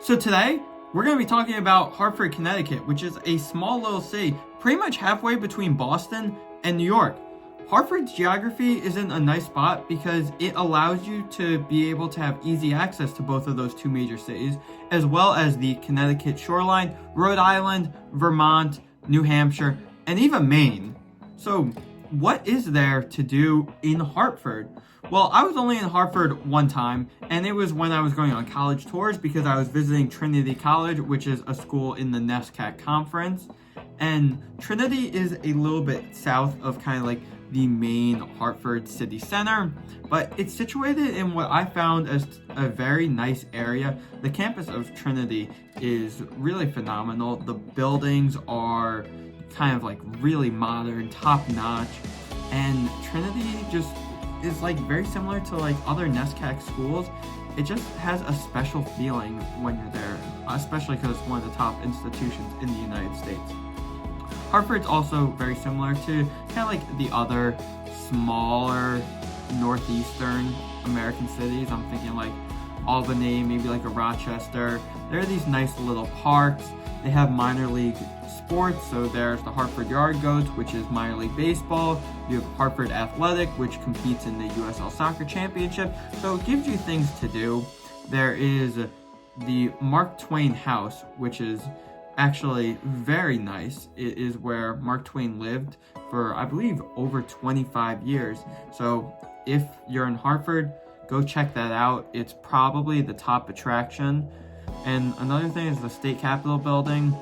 So today, we're going to be talking about Hartford, Connecticut, which is a small little city pretty much halfway between Boston and New York. Hartford's geography is in a nice spot because it allows you to be able to have easy access to both of those two major cities, as well as the Connecticut shoreline, Rhode Island, Vermont, New Hampshire, and even Maine. So what is there to do in Hartford? Well, I was only in Hartford one time, and it was when I was going on college tours because I was visiting Trinity College, which is a school in the NESCAC conference. And Trinity is a little bit south of kind of like the main Hartford city center, but it's situated in what I found as a very nice area. The campus of Trinity is really phenomenal. The buildings are kind of like really modern, top-notch, and Trinity just is like very similar to like other NESCAC schools. It just has a special feeling when you're there, especially because it's one of the top institutions in the United States. Hartford's also very similar to kind of like the other smaller northeastern American cities. I'm thinking like Albany, maybe like a Rochester. There are these nice little parks. They have minor league sports, so there's the Hartford Yard Goats, which is minor league baseball. You have Hartford Athletic, which competes in the USL Soccer Championship, so it gives you things to do. There is the Mark Twain House, which is actually very nice. It is where Mark Twain lived for, I believe, over 25 years. So if you're in Hartford, go check that out. It's probably the top attraction. And another thing is the State Capitol building.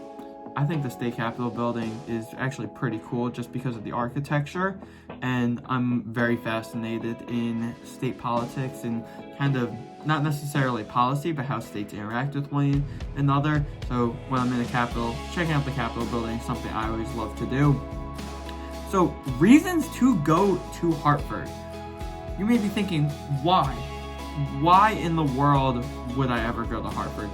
I think the State Capitol building is actually pretty cool just because of the architecture, and I'm very fascinated in state politics and kind of not necessarily policy, but how states interact with one another. So when I'm in the Capitol, checking out the Capitol building is something I always love to do. So reasons to go to Hartford. You may be thinking, why? Why in the world would I ever go to Hartford?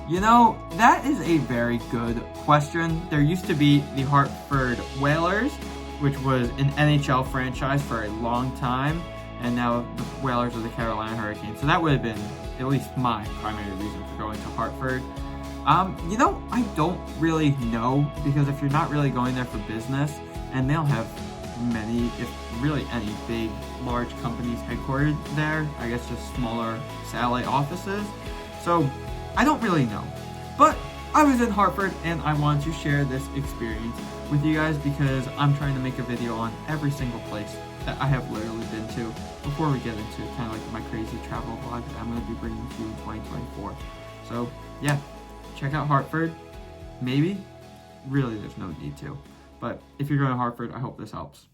You know, that is a very good question. There used to be the Hartford Whalers, which was an NHL franchise for a long time, and now the Whalers are the Carolina Hurricanes. So that would have been at least my primary reason for going to Hartford. You know, I don't really know, because if you're not really going there for business, and they don't have many, if really any big, large companies headquartered there, I guess just smaller satellite offices. So I don't really know, but I was in Hartford and I wanted to share this experience with you guys because I'm trying to make a video on every single place that I have literally been to before we get into kind of like my crazy travel vlog that I'm going to be bringing to you in 2024. So yeah, check out Hartford. Maybe, really there's no need to, but if you're going to Hartford, I hope this helps.